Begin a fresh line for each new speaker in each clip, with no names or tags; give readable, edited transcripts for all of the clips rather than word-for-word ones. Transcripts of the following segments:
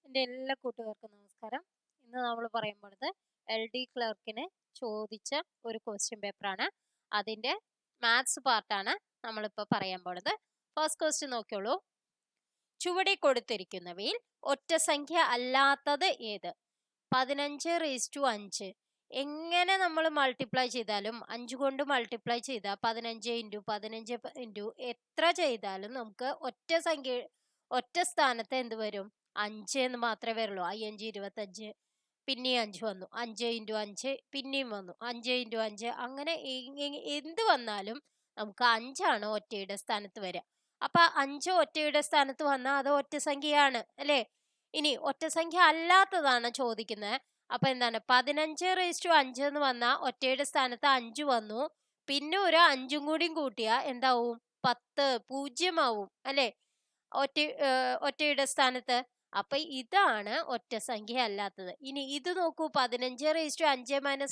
എൻ്റെ എല്ലാ കൂട്ടുകാർക്കും നമസ്കാരം. ഇന്ന് നമ്മൾ പറയാൻ പോണത് LD ക്ലർക്കിന് ചോദിച്ച ഒരു ക്വസ്റ്റ്യൻ പേപ്പറാണ്. അതിൻ്റെ മാത്സ് പാർട്ടാണ് നമ്മളിപ്പോൾ പറയാൻ പോണത്. ഫസ്റ്റ് ക്വസ്റ്റ്യൻ നോക്കിയോളൂ. ചുവടെ കൊടുത്തിരിക്കുന്നവയിൽ ഒറ്റസംഖ്യ അല്ലാത്തത് ഏത്? 15:5. എങ്ങനെ നമ്മൾ മൾട്ടിപ്ലൈ ചെയ്താലും 5 കൊണ്ട് മൾട്ടിപ്ലൈ ചെയ്താൽ 15 ഇൻറ്റു 15 ഇൻറ്റു എത്ര ചെയ്താലും നമുക്ക് ഒറ്റ സ്ഥാനത്ത് എന്ത് വരും? 5 എന്ന് മാത്രമേ വരുള്ളൂ. 5 25, പിന്നെയും 5 വന്നു, 5 ഇൻറ്റു 5 പിന്നെയും വന്നു, 5 ഇൻറ്റു 5 അങ്ങനെ എന്ത് വന്നാലും നമുക്ക് 5ആണ് ഒറ്റയുടെ സ്ഥാനത്ത് വരിക. അപ്പൊ 5 ഒറ്റയുടെ സ്ഥാനത്ത് വന്നാൽ അത് ഒറ്റ സംഖ്യയാണ് അല്ലേ? ഇനി ഒറ്റസംഖ്യ അല്ലാത്തതാണ് ചോദിക്കുന്നത്. അപ്പൊ എന്താണ്? 15:5 എന്ന് വന്നാൽ ഒറ്റയുടെ സ്ഥാനത്ത് 5 വന്നു, പിന്നെ ഒരു 5ഉം കൂടിയും കൂട്ടിയാൽ എന്താവും? 10, 0 ആവും അല്ലേ ഒറ്റയുടെ സ്ഥാനത്ത്. അപ്പൊ ഇതാണ് ഒറ്റ സംഖ്യ അല്ലാത്തത്. ഇനി ഇത് നോക്കൂ, 15:5 -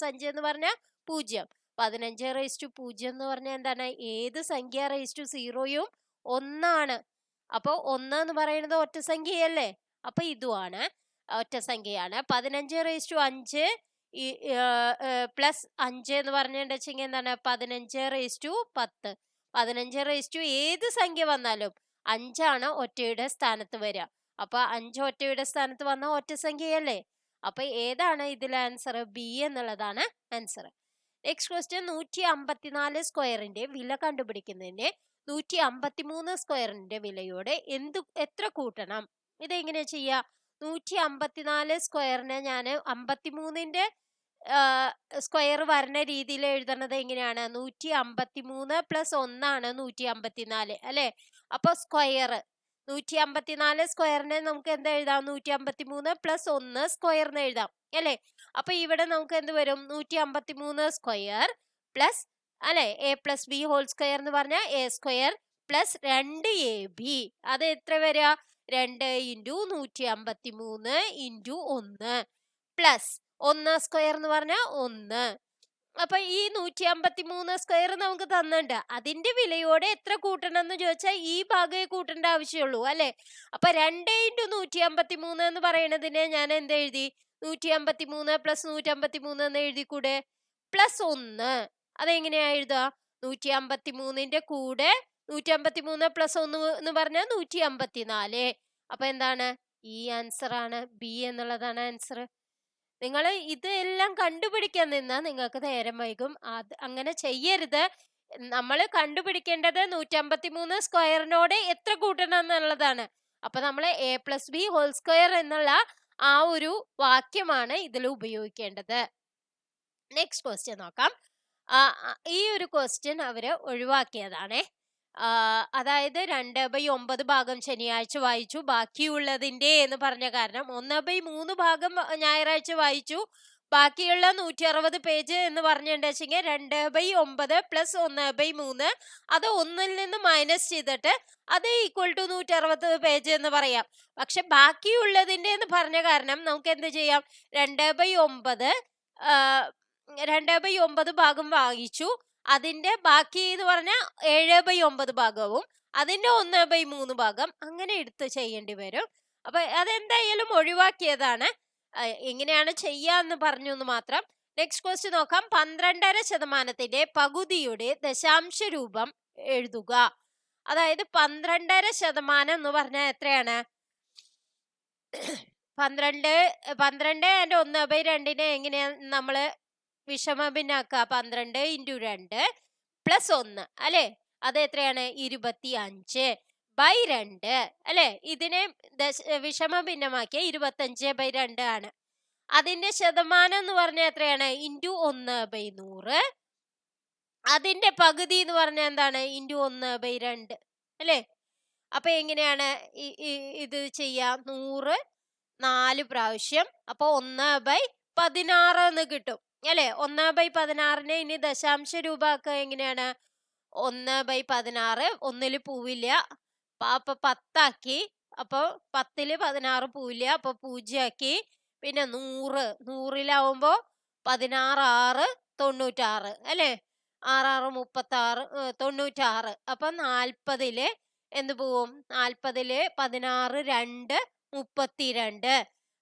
5 എന്ന് പറഞ്ഞാൽ 0. 15:0 എന്ന് പറഞ്ഞാൽ എന്താണ്? ഏത് സംഖ്യ റേസ് ടു 0യും 1 അപ്പൊ 1 എന്ന് പറയുന്നത് ഒറ്റ സംഖ്യയല്ലേ? അപ്പൊ ഇതുമാണ് ഒറ്റ സംഖ്യയാണ്. 15:5 പ്ലസ് 5 എന്ന് പറഞ്ഞിട്ടുണ്ടെങ്കിൽ എന്താണ്? 15:10. 15 ഏത് സംഖ്യ വന്നാലും 5ആണ് ഒറ്റയുടെ സ്ഥാനത്ത് വരിക. അപ്പൊ 5 ഒറ്റയുടെ സ്ഥാനത്ത് വന്ന ഒറ്റ സംഖ്യയല്ലേ? അപ്പൊ ഏതാണ് ഇതിലെ ആൻസർ? ബി എന്നുള്ളതാണ് ആൻസർ. നെക്സ്റ്റ് ക്വസ്റ്റ്യൻ, 154 സ്ക്വയറിന്റെ വില കണ്ടുപിടിക്കുന്നതിന് 153 സ്ക്വയറിന്റെ വിലയോടെ എത്ര കൂട്ടണം? ഇതെങ്ങനെ ചെയ്യാ? 154 സ്ക്വയറിനെ ഞാൻ 53ന്റെ സ്ക്വയർ വരുന്ന രീതിയിൽ എഴുതുന്നത് എങ്ങനെയാണ്? 153 പ്ലസ് 1 154 അല്ലെ? അപ്പൊ സ്ക്വയർ 154 സ്ക്വയറിനെ നമുക്ക് എന്താ എഴുതാം? 153 പ്ലസ് 1 സ്ക്വയർ എന്ന് എഴുതാം അല്ലെ? അപ്പൊ ഇവിടെ നമുക്ക് എന്ത് വരും? 153 സ്ക്വയർ പ്ലസ് അല്ലെ a plus b whole square എന്ന് പറഞ്ഞാൽ a സ്ക്വയർ പ്ലസ് 2ab. അത് എത്ര വരിക? 2 ഇൻറ്റു 153 ഇൻറ്റു 1 പ്ലസ് 1 സ്ക്വയർ എന്ന് പറഞ്ഞാൽ 1. അപ്പൊ ഈ 153 സ്ക്വയർ നമുക്ക് തന്നിട്ടുണ്ട്. അതിന്റെ വിലയോടെ എത്ര കൂട്ടണം എന്ന് ചോദിച്ചാൽ ഈ ഭാഗമേ കൂട്ടേണ്ട ആവശ്യമുള്ളൂ അല്ലെ? അപ്പൊ 2 ഇൻറ്റു 153 എന്ന് പറയുന്നതിനെ ഞാൻ എന്ത് എഴുതി? 153 പ്ലസ് 153 എന്ന് എഴുതിക്കൂടെ? പ്ലസ് 1. അതെങ്ങനെയാ എഴുതുക? 153ന്റെ കൂടെ 153 പ്ലസ് 1 എന്ന് പറഞ്ഞാൽ 154. അപ്പൊ എന്താണ്? ഈ ആൻസർ ആണ്, ബി എന്നുള്ളതാണ് ആൻസർ. നിങ്ങൾ ഇതെല്ലാം കണ്ടുപിടിക്കാൻ നിന്നാൽ നിങ്ങൾക്ക് നേരം വൈകും. അങ്ങനെ ചെയ്യരുത്. നമ്മൾ കണ്ടുപിടിക്കേണ്ടത് 153 സ്ക്വയറിനോട് എത്ര കൂട്ടണം എന്നുള്ളതാണ്. അപ്പൊ നമ്മൾ a plus b whole square എന്നുള്ള ആ ഒരു വാക്യമാണ് ഇതിൽ ഉപയോഗിക്കേണ്ടത്. നെക്സ്റ്റ് ക്വസ്റ്റ്യൻ നോക്കാം. ഈ ഒരു ക്വസ്റ്റ്യൻ അവര് ഒഴിവാക്കിയതാണേ. അതായത് 2/9 ഭാഗം ശനിയാഴ്ച വായിച്ചു, ബാക്കിയുള്ളതിന്റെ എന്ന് പറഞ്ഞ കാരണം 1/3 ഭാഗം ഞായറാഴ്ച വായിച്ചു, ബാക്കിയുള്ള 160 പേജ് എന്ന് പറഞ്ഞിട്ടുണ്ടെങ്കിൽ 2/9 പ്ലസ് 1/3 അത് 1ൽ നിന്ന് മൈനസ് ചെയ്തിട്ട് അത് ഈക്വൽ ടു 160 പേജ് എന്ന് പറയാം. പക്ഷെ ബാക്കിയുള്ളതിന്റെ എന്ന് പറഞ്ഞ കാരണം നമുക്ക് എന്ത് ചെയ്യാം? 2/9 ഭാഗം വായിച്ചു, അതിന്റെ ബാക്കി എന്ന് പറഞ്ഞാൽ 7/9 ഭാഗവും അതിന്റെ 1/3 ഭാഗം അങ്ങനെ എടുത്ത് ചെയ്യേണ്ടി വരും. അപ്പൊ അതെന്തായാലും ഒഴിവാക്കിയതാണ്. എങ്ങനെയാണ് ചെയ്യാന്ന് പറഞ്ഞു എന്ന് മാത്രം. നെക്സ്റ്റ് ക്വസ്റ്റ്യൻ നോക്കാം. 12.5% പകുതിയുടെ ദശാംശ രൂപം എഴുതുക. അതായത് 12.5% എന്ന് പറഞ്ഞാൽ എത്രയാണ്? 12 and 1/2 എങ്ങനെയാ നമ്മള് വിഷമ ഭിന്നാക്കുക? 12 ഇൻറ്റു 2 പ്ലസ് 1 അല്ലെ? അത് എത്രയാണ്? 25/2 അല്ലെ? ഇതിനെ വിഷമ ഭിന്നമാക്കിയ 25/2 ആണ്. അതിന്റെ ശതമാനം എന്ന് പറഞ്ഞാൽ എത്രയാണ്? ഇൻറ്റു 1/100. അതിന്റെ പകുതി എന്ന് പറഞ്ഞാൽ എന്താണ്? ഇൻറ്റു 1/2 അല്ലെ? അപ്പൊ എങ്ങനെയാണ് ഇത് ചെയ്യാം? 100 4 പ്രാവശ്യം, അപ്പൊ 1/16 എന്ന് കിട്ടും അല്ലെ? 1/16നെ ഇനി ദശാംശ രൂപ ആക്കുക എങ്ങനെയാണ്? 1/16 1ൽ പൂവില്ല, അപ്പൊ 10 ആക്കി. അപ്പൊ 10ൽ 16 പൂവില്ല, അപ്പൊ 0 ആക്കി. പിന്നെ 100 16 6 96 അല്ലെ? 6 36 96. അപ്പൊ 40ല് എന്ത് പോവും? 40ല് 16 2 32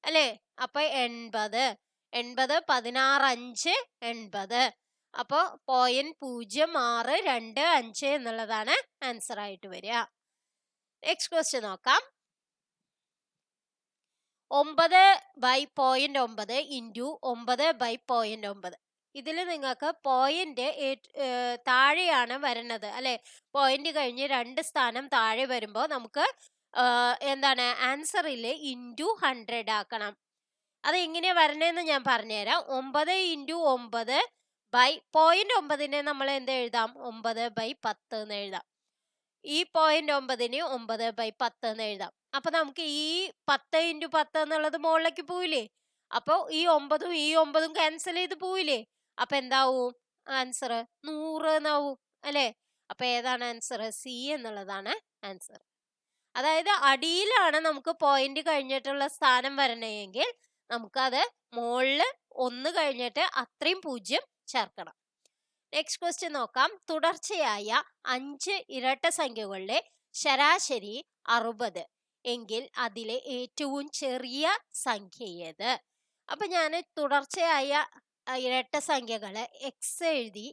അല്ലേ? അപ്പൊ 80. 80 16 5 80. അപ്പൊ 0.0625 എന്നുള്ളതാണ് ആൻസർ ആയിട്ട് വരിക. നെക്സ്റ്റ് ക്വസ്റ്റ്യൻ നോക്കാം. 9/0.9 ഇൻറ്റു 9/0.9. ഇതിൽ നിങ്ങൾക്ക് പോയിന്റ് താഴെയാണ് വരുന്നത് അല്ലെ? പോയിന്റ് കഴിഞ്ഞ് 2 സ്ഥാനം താഴെ വരുമ്പോൾ നമുക്ക് എന്താണ് ആൻസറിൽ ഇൻറ്റു 100 ആക്കണം. അത് എങ്ങനെയാ വരണേന്ന് ഞാൻ പറഞ്ഞുതരാം. 9 ഇൻറ്റു 9 ബൈ 0.9 നമ്മൾ എന്ത് എഴുതാം? 9/10 എന്ന് എഴുതാം. ഈ 0.9 9/10 എന്ന് എഴുതാം. അപ്പൊ നമുക്ക് ഈ 10 ഇൻറ്റു 10 എന്നുള്ളത് മുകളിലേക്ക് പോവില്ലേ? അപ്പൊ ഈ 9ഉം ഈ 9ഉം ക്യാൻസൽ ചെയ്ത് പോവില്ലേ? അപ്പൊ എന്താവും ആൻസർ? 100 എന്നാവും അല്ലെ? അപ്പൊ ഏതാണ് ആൻസർ? സി എന്നുള്ളതാണ് ആൻസർ. അതായത് അടിയിലാണ് നമുക്ക് പോയിന്റ് കഴിഞ്ഞിട്ടുള്ള സ്ഥാനം വരണമെങ്കിൽ നമുക്കത് മുകളില് 1 കഴിഞ്ഞിട്ട് അത്രയും 0 ചേർക്കണം. നെക്സ്റ്റ് ക്വസ്റ്റ്യൻ നോക്കാം. തുടർച്ചയായ 5 ഇരട്ട സംഖ്യകളുടെ ശരാശരി 60 എങ്കിൽ അതിലെ ഏറ്റവും ചെറിയ സംഖ്യ ഏത്? അപ്പൊ ഞാൻ തുടർച്ചയായ ഇരട്ട സംഖ്യകള് എക്സ് എഴുതി.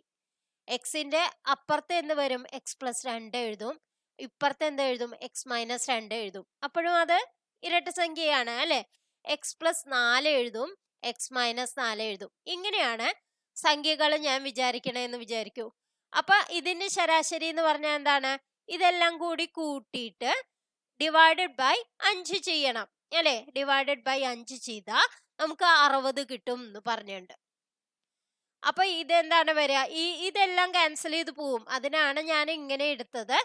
എക്സിന്റെ അപ്പുറത്ത് എന്ത് വരും? x+2 എഴുതും. ഇപ്പുറത്ത് എന്ത് എഴുതും? x-2 എഴുതും. അപ്പോഴും അത് ഇരട്ട സംഖ്യയാണ് അല്ലെ? x+4 എഴുതും, x-4 എഴുതും. ഇങ്ങനെയാണ് സംഖ്യകൾ ഞാൻ വിചാരിക്കണേന്ന് വിചാരിക്കൂ. അപ്പൊ ഇതിന്റെ ശരാശരി എന്ന് പറഞ്ഞാൽ എന്താണ്? ഇതെല്ലാം കൂടി കൂട്ടിയിട്ട് ഡിവൈഡഡ് ബൈ 5 ചെയ്യണം അല്ലെ? ഡിവൈഡഡ് ബൈ 5 ചെയ്താൽ നമുക്ക് 60 കിട്ടും എന്ന് പറഞ്ഞിട്ടുണ്ട്. അപ്പൊ ഇതെന്താണ് വരിക? ഇതെല്ലാം ക്യാൻസൽ ചെയ്ത് പോവും. അതിനാണ് ഞാൻ ഇങ്ങനെ എടുത്തത്.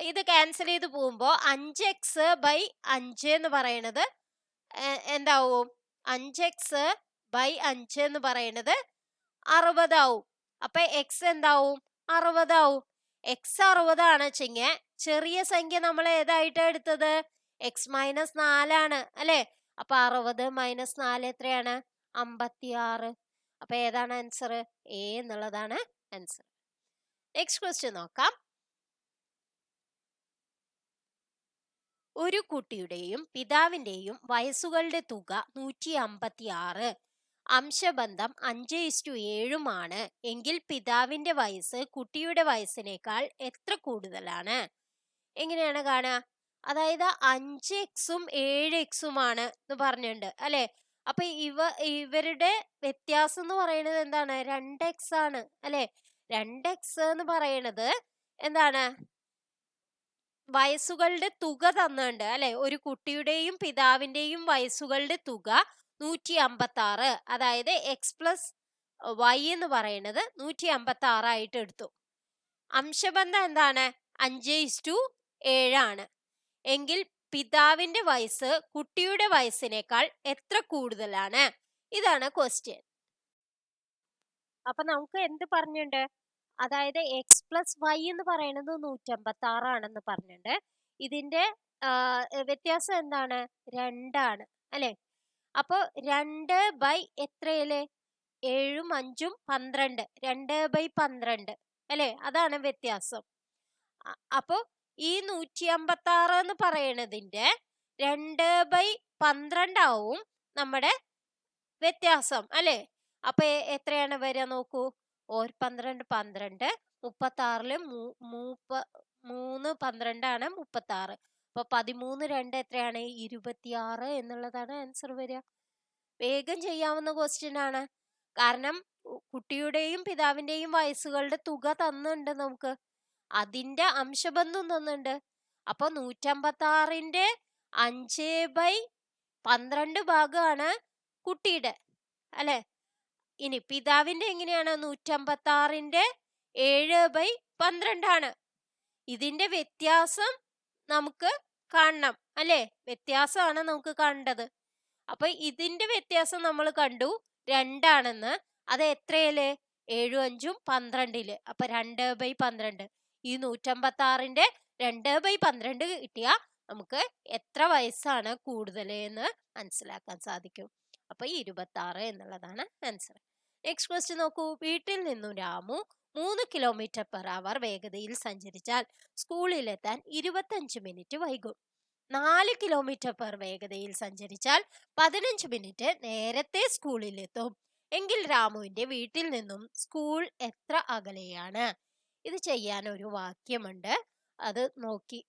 ഇത് ക്യാൻസൽ ചെയ്ത് പോകുമ്പോ 5x/5 എന്ന് പറയണത് എന്താവും? 5x/5 എന്ന് പറയണത് 60 ആവും. അപ്പൊ x എന്താവും? 60 ആവും. x 60 ആണ് വെച്ചെങ്കിൽ ചെറിയ സംഖ്യ നമ്മൾ ഏതായിട്ടാ എടുത്തത്? x-4 ആണ് അല്ലെ? അപ്പൊ 60 - 4 എത്രയാണ്? 56. അപ്പൊ ഏതാണ് ആൻസർ? എ എന്നുള്ളതാണ് ആൻസർ. നെക്സ്റ്റ് ക്വസ്റ്റ്യൻ നോക്കാം. ഒരു കുട്ടിയുടെയും പിതാവിന്റെയും വയസ്സുകളുടെ തുക 156. അംശബന്ധം 5:7 എങ്കിൽ പിതാവിന്റെ വയസ്സ് കുട്ടിയുടെ വയസ്സിനേക്കാൾ എത്ര കൂടുതലാണ്? എങ്ങനെയാണ് കാണുക? അതായത് 5x-ഉം 7x-ഉം ആണ് എന്ന് പറഞ്ഞിട്ടുണ്ട് അല്ലെ? അപ്പൊ ഇവരുടെ വ്യത്യാസം എന്ന് പറയുന്നത് എന്താണ്? 2x ആണ് അല്ലെ? 2x എന്ന് പറയുന്നത് എന്താണ്? വയസ്സുകളുടെ തുക തന്നുണ്ട് അല്ലെ? ഒരു കുട്ടിയുടെയും പിതാവിന്റെയും വയസ്സുകളുടെ തുക 156. അതായത് x+y എന്ന് പറയുന്നത് 156 ആയിട്ട് എടുത്തു. അംശബന്ധം എന്താണ്? 5:7 ആണ്. എങ്കിൽ പിതാവിന്റെ വയസ്സ് കുട്ടിയുടെ വയസ്സിനേക്കാൾ എത്ര കൂടുതലാണ്? ഇതാണ് ക്വസ്റ്റ്യൻ. അപ്പൊ നമുക്ക് എന്ത് പറഞ്ഞിട്ടുണ്ട്? അതായത് x+y എന്ന് പറയുന്നത് 156 ആണെന്ന് പറഞ്ഞിട്ടുണ്ട്. ഇതിന്റെ വ്യത്യാസം എന്താണ്? 2 ആണ് അല്ലെ? അപ്പൊ 2 ബൈ എത്രയില്? 7ഉം 5ഉം 12. 2/12 അല്ലെ? അതാണ് വ്യത്യാസം. അപ്പൊ ഈ 156 എന്ന് പറയണതിന്റെ 2/12 ആവും നമ്മുടെ വ്യത്യാസം അല്ലെ? അപ്പൊ എത്രയാണ് വരിക നോക്കൂ. 12 12 36ല് 3 12 ആണ് 36. അപ്പൊ 13 2 എത്രയാണ്? 26 എന്നുള്ളതാണ് ആൻസർ വരിക. വേഗം ചെയ്യാവുന്ന ക്വസ്റ്റ്യൻ ആണ്. കാരണം കുട്ടിയുടെയും പിതാവിന്റെയും വയസ്സുകളുടെ തുക തന്നുണ്ട് നമുക്ക്. അതിന്റെ അംശബന്ധം തന്നുണ്ട്. അപ്പൊ 156ന്റെ 5/12 ഭാഗമാണ് കുട്ടിയുടെ അല്ലെ? ഇനി പിതാവിന്റെ എങ്ങനെയാണ്? 156ന്റെ 7/12 ആണ്. ഇതിന്റെ വ്യത്യാസം നമുക്ക് കാണണം അല്ലെ? വ്യത്യാസമാണ് നമുക്ക് കണ്ടത്. അപ്പൊ ഇതിന്റെ വ്യത്യാസം നമ്മൾ കണ്ടു 2 ആണെന്ന്. അത് എത്രയില്? 7ഉം 5ഉം 12ല്. അപ്പൊ 2/12. ഈ 156ന്റെ 2/12 കിട്ടിയ നമുക്ക് എത്ര വയസ്സാണ് കൂടുതൽ എന്ന് മനസ്സിലാക്കാൻ സാധിക്കും. അപ്പൊ 26 എന്നുള്ളതാണ് ആൻസർ. നെക്സ്റ്റ് ക്വസ്റ്റ്യൻ നോക്കൂ. വീട്ടിൽ നിന്നും രാമു 3 km/h വേഗതയിൽ സഞ്ചരിച്ചാൽ സ്കൂളിലെത്താൻ 25 മിനിറ്റ് വൈകും. 4 കിലോമീറ്റർ പെർ വേഗതയിൽ സഞ്ചരിച്ചാൽ 15 മിനിറ്റ് നേരത്തെ സ്കൂളിലെത്തും. എങ്കിൽ രാമുവിന്റെ വീട്ടിൽ നിന്നും സ്കൂൾ എത്ര അകലെയാണ്? ഇത് ചെയ്യാൻ ഒരു വാക്യമുണ്ട്. അത് നോക്കി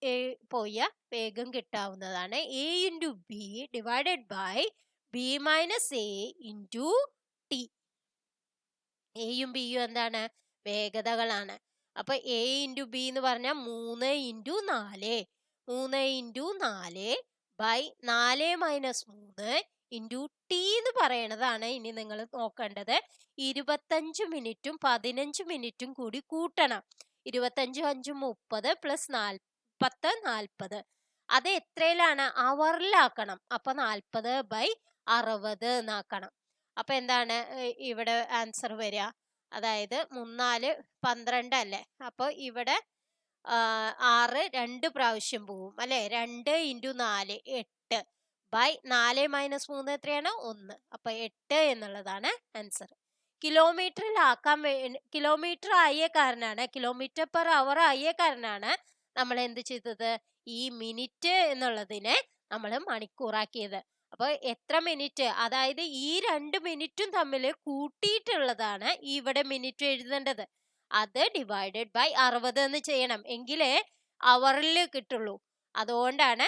പോയ വേഗം കിട്ടാവുന്നതാണ്. A into B divided by B minus A into T. എയും ബിയും എന്താണ്? വേഗതകളാണ്. അപ്പൊ എ ഇൻറ്റു ബി എന്ന് പറഞ്ഞാൽ 3 into 4 3 into 4 by 4 minus 3 into t എന്ന് പറയണതാണ് ഇനി നിങ്ങൾ നോക്കേണ്ടത്. 25 മിനിറ്റും 15 മിനിറ്റും കൂടി കൂട്ടണം. 25 5 30 പ്ലസ് 10 40. അത് എത്രയിലാണ്? അവറിലാക്കണം. അപ്പൊ 40 ബൈ 60 എന്നാക്കണം. അപ്പൊ എന്താണ് ഇവിടെ ആൻസർ വരിക? അതായത് 3 4 12 അല്ലേ? അപ്പൊ ഇവിടെ 6 2 പ്രാവശ്യം പോവും അല്ലെ? 2 ഇൻറ്റു 4 8 ബൈ 4 മൈനസ് 3 എത്രയാണ്? 1. അപ്പൊ 8 എന്നുള്ളതാണ് ആൻസർ. കിലോമീറ്ററിലാക്കാൻ കിലോമീറ്റർ ആയ കാരനാണ്, കിലോമീറ്റർ പെർ അവർ ആയ കാരനാണ് നമ്മൾ എന്ത് ചെയ്തത്? ഈ മിനിറ്റ് എന്നുള്ളതിനെ നമ്മൾ മണിക്കൂറാക്കിയത്. അപ്പൊ എത്ര മിനിറ്റ്, അതായത് ഈ 2 മിനിറ്റും തമ്മിൽ കൂട്ടിയിട്ടുള്ളതാണ് ഇവിടെ മിനിറ്റ് എഴുതേണ്ടത്. അത് ഡിവൈഡഡ് ബൈ 60 എന്ന് ചെയ്യണം, എങ്കിലേ അവറിൽ കിട്ടുള്ളൂ. അതുകൊണ്ടാണ്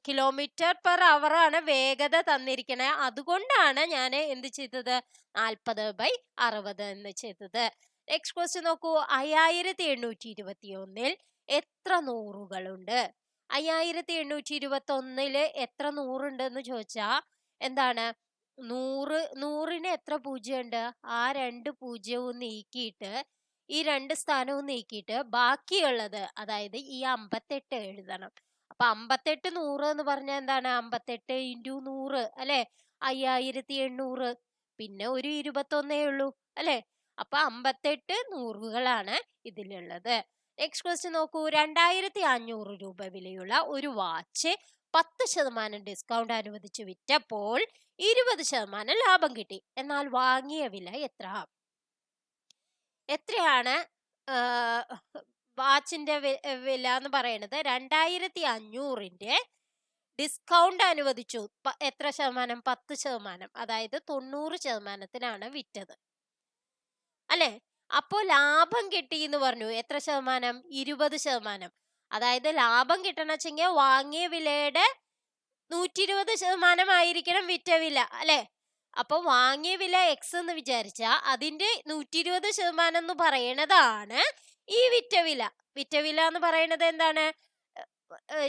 കിലോമീറ്റർ പെർ അവർ ആണ് വേഗത തന്നിരിക്കണേ. അതുകൊണ്ടാണ് ഞാൻ എന്ത് ചെയ്തത്? 40 ബൈ 60 എന്ന് ചെയ്തത്. നെക്സ്റ്റ് ക്വസ്റ്റ്യൻ നോക്കൂ. 5821 എത്ര നൂറുകളുണ്ട്? 5821 എത്ര നൂറുണ്ട് എന്ന് ചോദിച്ചാ എന്താണ്? 100ന് എത്ര പൂജ്യം ഉണ്ട്? ആ 2 പൂജ്യവും നീക്കിയിട്ട് ഈ 2 സ്ഥാനവും നീക്കിയിട്ട് ബാക്കിയുള്ളത്, അതായത് ഈ 58 എഴുതണം. അപ്പൊ 58 100 എന്ന് പറഞ്ഞാൽ എന്താണ്? 58 ഇൻറ്റു 100 അല്ലെ? 5800. പിന്നെ ഒരു 21 ഉള്ളൂ അല്ലെ? അപ്പൊ 58 നൂറുകളാണ് ഇതിലുള്ളത്. നെക്സ്റ്റ് ക്വസ്റ്റ്യൻ നോക്കൂ. 2500 രൂപ വിലയുള്ള ഒരു വാച്ച് 10% ഡിസ്കൗണ്ട് അനുവദിച്ച് വിറ്റപ്പോൾ 20% ലാഭം കിട്ടി. എന്നാൽ വാങ്ങിയ വില എത്ര? എത്രയാണ് വാച്ചിന്റെ വില എന്ന് പറയുന്നത്? 2500ന്റെ ഡിസ്കൗണ്ട് അനുവദിച്ചു. എത്ര ശതമാനം? 10%. അതായത് 90%-ത്തിനാണ് വിറ്റത് അല്ലെ? അപ്പോ ലാഭം കിട്ടി എന്ന് പറഞ്ഞു. എത്ര ശതമാനം? 20%. അതായത് ലാഭം കിട്ടണമെങ്കിൽ വാങ്ങിയ വിലയുടെ 120% ആയിരിക്കണം വിറ്റ വില അല്ലെ? അപ്പൊ വാങ്ങിയ വില എക്സ് എന്ന് വിചാരിച്ച അതിന്റെ 120% എന്ന് പറയണതാണ് ഈ വിറ്റ വില. വിറ്റ വില എന്ന് പറയുന്നത് എന്താണ്?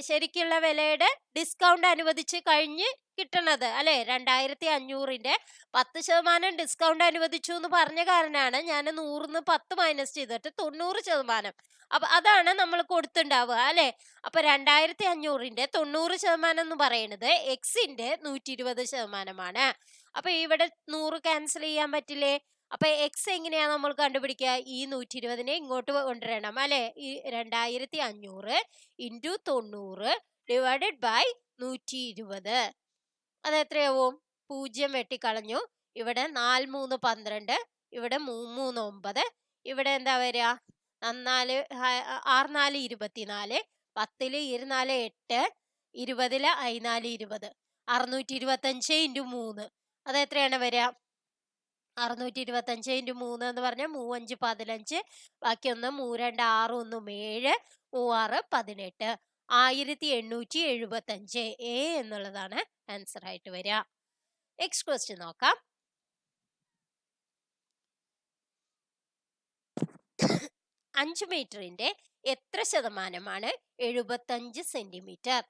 ശരിക്കുള്ള വിലയുടെ ഡിസ്കൗണ്ട് അനുവദിച്ച് കഴിഞ്ഞ് കിട്ടണത് അല്ലെ? 2500ന്റെ 10% ഡിസ്കൗണ്ട് അനുവദിച്ചു എന്ന് പറഞ്ഞ കാരണമാണ് ഞാൻ 100ന്ന് 10 മൈനസ് ചെയ്തിട്ട് 90%. അപ്പൊ അതാണ് നമ്മൾ കൊടുത്തുണ്ടാവുക അല്ലെ? അപ്പൊ 2500ന്റെ 90% എന്ന് പറയുന്നത് എക്സിന്റെ 120%. അപ്പൊ ഇവിടെ 100 ക്യാൻസൽ ചെയ്യാൻ പറ്റില്ലേ? അപ്പൊ എക്സ് എങ്ങനെയാ നമ്മൾ കണ്ടുപിടിക്കുക? ഈ 120നെ ഇങ്ങോട്ട് കൊണ്ടുവരണം അല്ലെ? ഈ 2500 ഇൻറ്റു 90 ഡിവൈഡഡ് ബൈ 120. അത് എത്രയാവും? 0 വെട്ടിക്കളഞ്ഞു. ഇവിടെ 4 3 12, ഇവിടെ 3 3 9, ഇവിടെ എന്താ വരിക? 6 4 24, 10 24 8, 20 I 4 20, 625 ഇൻറ്റു 3. അത് എത്രയാണ് വരിക? 625 ഇൻറ്റു 3 എന്ന് പറഞ്ഞാൽ 3 5 15, ബാക്കി 1 3 2 6 1 7, 3 6 18, 1875 എ എന്നുള്ളതാണ് ആൻസർ ആയിട്ട് വരിക. നെക്സ്റ്റ് ക്വസ്റ്റ്യൻ നോക്കാം. 5 മീറ്ററിന്റെ എത്ര ശതമാനമാണ് 75 സെന്റിമീറ്റർ?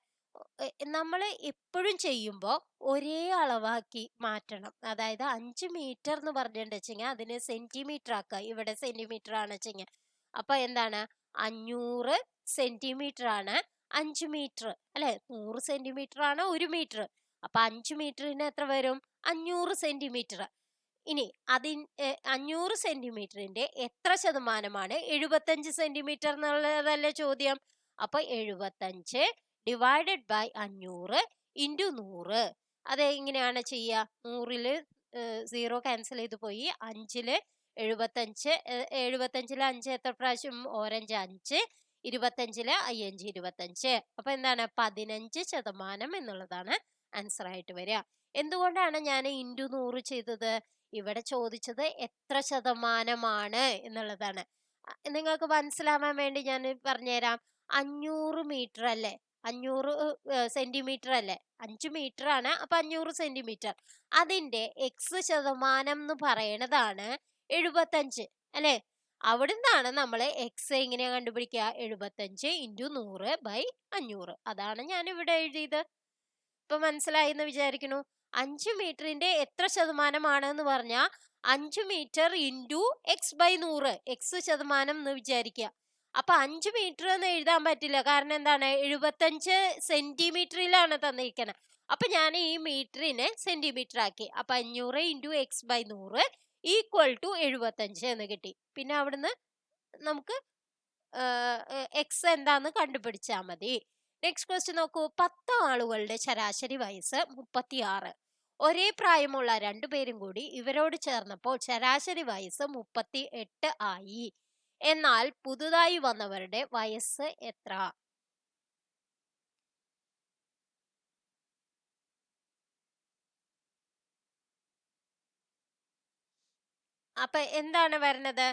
നമ്മൾ എപ്പോഴും ചെയ്യുമ്പോൾ ഒരേ അളവാക്കി മാറ്റണം. അതായത് 5 മീറ്റർ എന്ന് പറഞ്ഞിട്ടുണ്ടെങ്കിൽ അതിനെ സെന്റിമീറ്റർ ആക്കുക. ഇവിടെ സെന്റിമീറ്റർ ആണ് വെച്ചെങ്കിൽ അപ്പൊ എന്താണ്? 500 സെന്റിമീറ്റർ ആണ് 5 മീറ്റർ അല്ലെ? 100 സെന്റിമീറ്റർ ആണ് 1 മീറ്റർ. അപ്പൊ 5 മീറ്ററിന് എത്ര വരും? 500 സെന്റിമീറ്റർ. ഇനി 500 സെന്റിമീറ്ററിന്റെ എത്ര ശതമാനമാണ് 75 സെന്റിമീറ്റർ എന്നുള്ളതല്ലേ ചോദ്യം? അപ്പൊ 75 ഡിവൈഡഡ് ബൈ 500 ഇൻറ്റു 100. അത് എങ്ങനെയാണ് ചെയ്യുക? 100ല് 0 ക്യാൻസൽ ചെയ്ത് പോയി. 5ല് 75, 75ൽ 5 എത്ര പ്രാവശ്യം? 5 5, 25-ല് 5 25. അപ്പൊ എന്താണ് 15% എന്നുള്ളതാണ് ആൻസർ ആയിട്ട് വരിക. എന്തുകൊണ്ടാണ് ഞാൻ ഇൻറ്റു 100 ചെയ്തത്? ഇവിടെ ചോദിച്ചത് എത്ര ശതമാനമാണ് എന്നുള്ളതാണ്. നിങ്ങൾക്ക് മനസ്സിലാവാൻ വേണ്ടി ഞാൻ പറഞ്ഞുതരാം. 500 മീറ്റർ അല്ലേ, 500 സെന്റിമീറ്റർ അല്ലേ, 5 മീറ്റർ ആണ്. അപ്പൊ 500 സെന്റിമീറ്റർ, അതിന്റെ x% എന്ന് പറയണതാണ് 75 അല്ലെ. അവിടുന്നാണ് നമ്മൾ എക്സ് എങ്ങനെയാ കണ്ടുപിടിക്കുക? 75 × 100/500. അതാണ് ഞാൻ ഇവിടെ എഴുതിയത്. ഇപ്പൊ മനസ്സിലായി എന്ന് വിചാരിക്കുന്നു. 5 മീറ്ററിന്റെ എത്ര ശതമാനമാണ് എന്ന് പറഞ്ഞാൽ 5 മീറ്റർ ഇൻറ്റു x/100, x% എന്ന് വിചാരിക്കുക. അപ്പൊ 5 മീറ്റർ എന്ന് എഴുതാൻ പറ്റില്ല. കാരണം എന്താണ്? 75 സെന്റിമീറ്ററിലാണ് തന്നിരിക്കുന്നത്. അപ്പൊ ഞാൻ ഈ മീറ്ററിനെ സെന്റിമീറ്റർ ആക്കി. അപ്പൊ 500 × x/100 = 75 എന്ന് കിട്ടി. പിന്നെ അവിടുന്ന് നമുക്ക് എക്സ് എന്താന്ന് കണ്ടുപിടിച്ചാൽ മതി. നെക്സ്റ്റ് ക്വസ്റ്റ്യൻ നോക്കൂ. 10 ആളുകളുടെ ശരാശരി വയസ്സ് 36. ഒരേ പ്രായമുള്ള രണ്ടുപേരും കൂടി ഇവരോട് ചേർന്നപ്പോൾ ശരാശരി വയസ്സ് 38 ആയി. എന്നാൽ പുതുതായി വന്നവരുടെ വയസ്സ് എത്ര? അപ്പൊ എന്താണ് വരുന്നത്?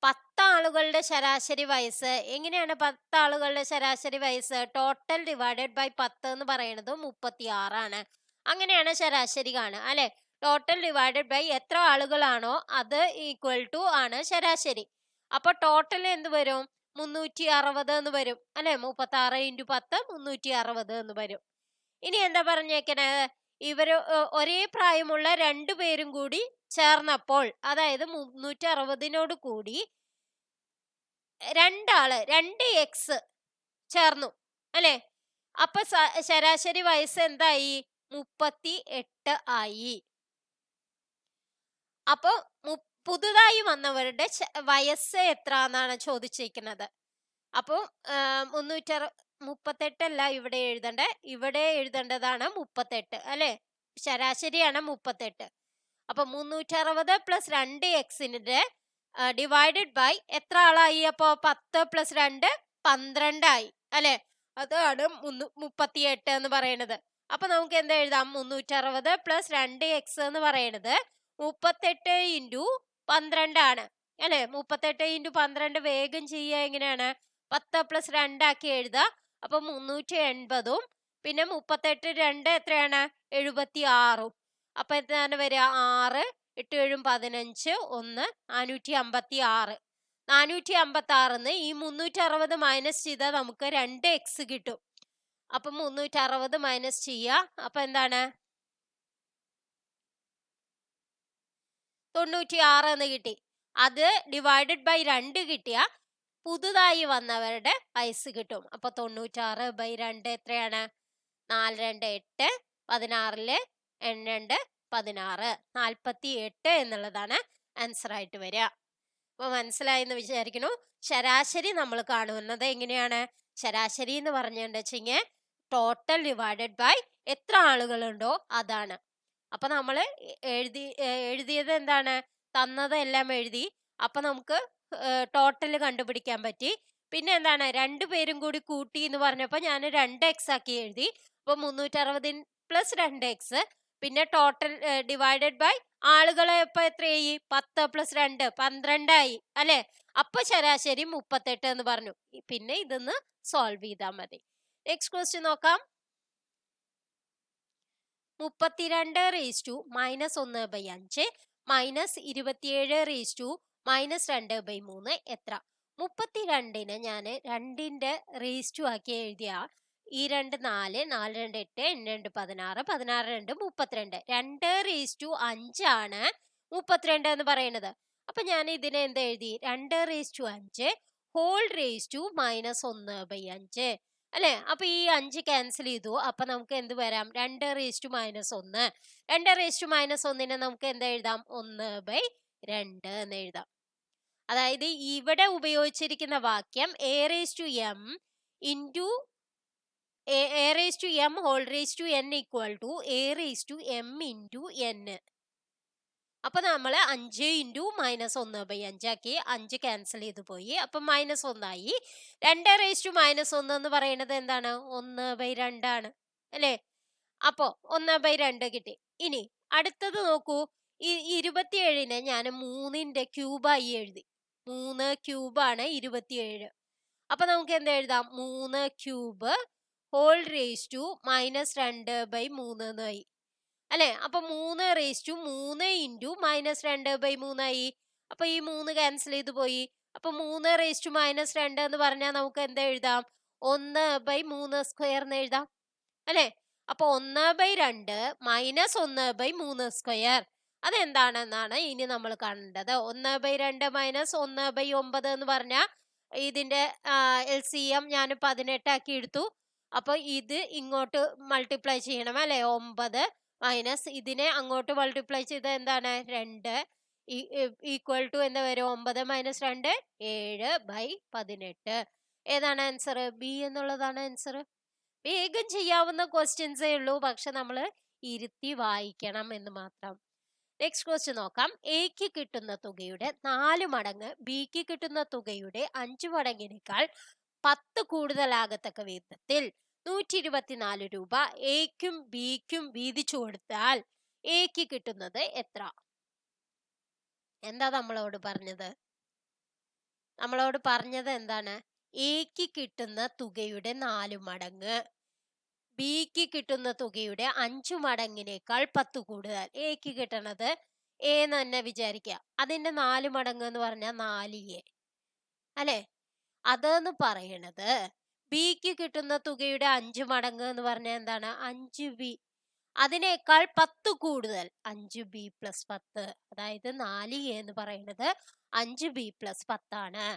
10 ആളുകളുടെ ശരാശരി വയസ്സ്. എങ്ങനെയാണ് 10 ആളുകളുടെ ശരാശരി വയസ്സ്? ടോട്ടൽ ഡിവൈഡഡ് ബൈ 10 എന്ന് പറയുന്നത് 36 ആണ്. അങ്ങനെയാണ് ശരാശരി കാണുക അല്ലെ. ടോട്ടൽ ഡിവൈഡഡ് ബൈ എത്ര ആളുകളാണോ അത് ഈക്വൽ ടു ആണ് ശരാശരി. അപ്പൊ ടോട്ടൽ എന്ത് വരും? 360 എന്ന് വരും അല്ലെ. 36 × 10 360 എന്ന് വരും. ഇനി എന്താ പറഞ്ഞേക്കണേ? ഇവര് ഒരേ പ്രായമുള്ള രണ്ടുപേരും കൂടി ചേർന്നപ്പോൾ, അതായത് 360 കൂടി രണ്ടാള് 2x ചേർന്നു അല്ലെ. അപ്പൊ ശരാശരി വയസ്സ് എന്തായി? 38 ആയി. അപ്പൊ പുതുതായി വന്നവരുടെ വയസ്സ് എത്ര എന്നാണ് ചോദിച്ചിരിക്കുന്നത്. അപ്പൊ 38 അല്ല ഇവിടെ എഴുതണ്ടേ, ഇവിടെ എഴുതേണ്ടതാണ് 38 അല്ലെ. ശരാശരിയാണ് 38. അപ്പൊ 360 + 2x ഡിവൈഡഡ് ബൈ എത്ര ആളായി? അപ്പൊ 10 + 2 12 ആയി അല്ലെ. അതാണ് 38 എന്ന് പറയുന്നത്. അപ്പൊ നമുക്ക് എന്താ എഴുതാം? 360 + 2x എന്ന് പറയുന്നത് 38 × 12 ആണ് അല്ലെ. 38 × 12 വേഗം ചെയ്യുക. എങ്ങനെയാണ്? 10 + 2 ആക്കി എഴുതുക. അപ്പൊ 380 പിന്നെ 38 2 എത്രയാണ്? 76. അപ്പൊ എന്താണ് വരിക? 6 8 7 15 1 456. 456 ഈ 360 മൈനസ് ചെയ്താൽ നമുക്ക് 2x കിട്ടും. അപ്പൊ 360 മൈനസ് ചെയ്യുക. അപ്പൊ എന്താണ്? 96 എന്ന് കിട്ടി. അത് ഡിവൈഡഡ് ബൈ 2 കിട്ടിയ പുതുതായി വന്നവരുടെ വയസ്സ് കിട്ടും. അപ്പൊ 96/2 എത്രയാണ്? 4 2 8 16 2 16 48 എന്നുള്ളതാണ് ആൻസർ ആയിട്ട് വരിക. അപ്പൊ മനസ്സിലായെന്ന് വിചാരിക്കുന്നു. ശരാശരി നമ്മൾ കാണുന്നത് എങ്ങനെയാണ്? ശരാശരി എന്ന് പറഞ്ഞിട്ടുണ്ടെങ്കിൽ ടോട്ടൽ ഡിവൈഡഡ് ബൈ എത്ര ആളുകളുണ്ടോ അതാണ്. അപ്പൊ നമ്മൾ എഴുതിയത് എന്താണ്? തന്നതെല്ലാം എഴുതി. അപ്പൊ നമുക്ക് ടോട്ടൽ കണ്ടുപിടിക്കാൻ പറ്റി. പിന്നെ എന്താണ്? രണ്ടുപേരും കൂടി കൂട്ടി എന്ന് പറഞ്ഞപ്പോ ഞാൻ 2x ആക്കി എഴുതി. അപ്പൊ 360 + 2x. പിന്നെ ടോട്ടൽ ഡിവൈഡഡ് ബൈ ആളുകളെ ഇപ്പൊ എത്രയായി? 10 + 2 12 ആയി അല്ലെ. അപ്പൊ ശരാശരി 38 എന്ന് പറഞ്ഞു. പിന്നെ ഇതൊന്ന് സോൾവ് ചെയ്താൽ മതി. നെക്സ്റ്റ് ക്വസ്റ്റ്യൻ നോക്കാം. 32 × -1/5 -27 × -2/3 എത്ര? 32നെ ഞാൻ 2ന്റെ റേസ് ആക്കി എഴുതിയ ഈ 2 4 4 2 8 8 2 16 16 2 32 2 ആണ് 32 എന്ന് പറയുന്നത്. അപ്പൊ ഞാൻ ഇതിനെ എന്താ എഴുതി? 2 5 ഹോൾ -1/5 അല്ലെ. അപ്പൊ ഈ 5 ക്യാൻസൽ ചെയ്തു. അപ്പൊ നമുക്ക് എന്ത് വരാം? 2 -1. 2 -1നെ നമുക്ക് എന്താ എഴുതാം? 1/2 എന്ന് എഴുതാം. അതായത് ഇവിടെ ഉപയോഗിച്ചിരിക്കുന്ന വാക്യം a⁻m whole n = a⁻m × n. അപ്പൊ നമ്മൾ 5 ഇൻറ്റു -1/5 ആക്കി. 5 ക്യാൻസൽ ചെയ്ത് പോയി. അപ്പൊ -1 ആയി. 2 - -1 എന്ന് പറയുന്നത് എന്താണ്? 1/2 ആണ് അല്ലേ? അപ്പോ 1/2 കിട്ടി. ഇനി അടുത്തത് നോക്കൂ. ഈ 27നെ ഞാൻ 3ന്റെ ക്യൂബായി എഴുതി. 3 ക്യൂബാണ് 27. അപ്പൊ നമുക്ക് എന്ത് എഴുതാം? 3 ക്യൂബ് ഹോൾ റേസ് ടു -2/3 എന്നായി അല്ലെ? അപ്പൊ 3 ഇൻറ്റു -2/3 ആയി. അപ്പൊ ഈ 3 ക്യാൻസൽ ചെയ്ത് പോയി. അപ്പൊ 3 - -2 എന്ന് പറഞ്ഞാൽ നമുക്ക് എന്താ എഴുതാം? 1/3² എന്ന് എഴുതാം അല്ലെ? അപ്പൊ 1/2 -1/3² അതെന്താണെന്നാണ് ഇനി നമ്മൾ കണ്ടത്. 1/2 -1/9 എന്ന് പറഞ്ഞാൽ ഇതിന്റെ LCM ഞാൻ 18 ആക്കി എടുത്തു. അപ്പൊ ഇത് ഇങ്ങോട്ട് മൾട്ടിപ്ലൈ ചെയ്യണം അല്ലെ? 9 മൈനസ് ഇതിനെ അങ്ങോട്ട് മൾട്ടിപ്ലൈ ചെയ്ത എന്താണ്? 2 ഈക്വൽ ടു എന്താ വരും? 9 - 2 7/18. ഏതാണ് ആൻസർ? ബി എന്നുള്ളതാണ് ആൻസർ. വേഗം ചെയ്യാവുന്ന ക്വസ്റ്റ്യൻസേ ഉള്ളൂ, പക്ഷെ നമ്മൾ ഇരുത്തി വായിക്കണം എന്ന് മാത്രം. നെക്സ്റ്റ് ക്വസ്റ്റ്യൻ നോക്കാം. എക്ക് കിട്ടുന്ന തുകയുടെ 4 മടങ്ങ് ബിക്ക് കിട്ടുന്ന തുകയുടെ 5 മടങ്ങിനേക്കാൾ 10 കൂടുതലാകത്തക്ക വിധത്തിൽ 124 രൂപ എക്കും ബിക്കും വീതിച്ചു കൊടുത്താൽ എക്ക് കിട്ടുന്നത് എത്ര? എന്താ നമ്മളോട് പറഞ്ഞത്? നമ്മളോട് പറഞ്ഞത് എന്താണ്? എക്ക് കിട്ടുന്ന തുകയുടെ 4 മടങ്ങ് ബിക്ക് കിട്ടുന്ന തുകയുടെ 5 മടങ്ങിനേക്കാൾ 10 കൂടുതൽ. എക്ക് കിട്ടണത് എ എന്ന് തന്നെ വിചാരിക്കുക. അതിന്റെ 4 മടങ്ങ് എന്ന് പറഞ്ഞാൽ 4A അല്ലെ? അതെന്ന് പറയണത് ബിക്ക് കിട്ടുന്ന തുകയുടെ 5 മടങ്ങ് എന്ന് പറഞ്ഞാൽ എന്താണ്? 5B. അതിനേക്കാൾ 10 കൂടുതൽ 5B + 10. അതായത് 4A എന്ന് പറയുന്നത് 5B + 10 ആണ്.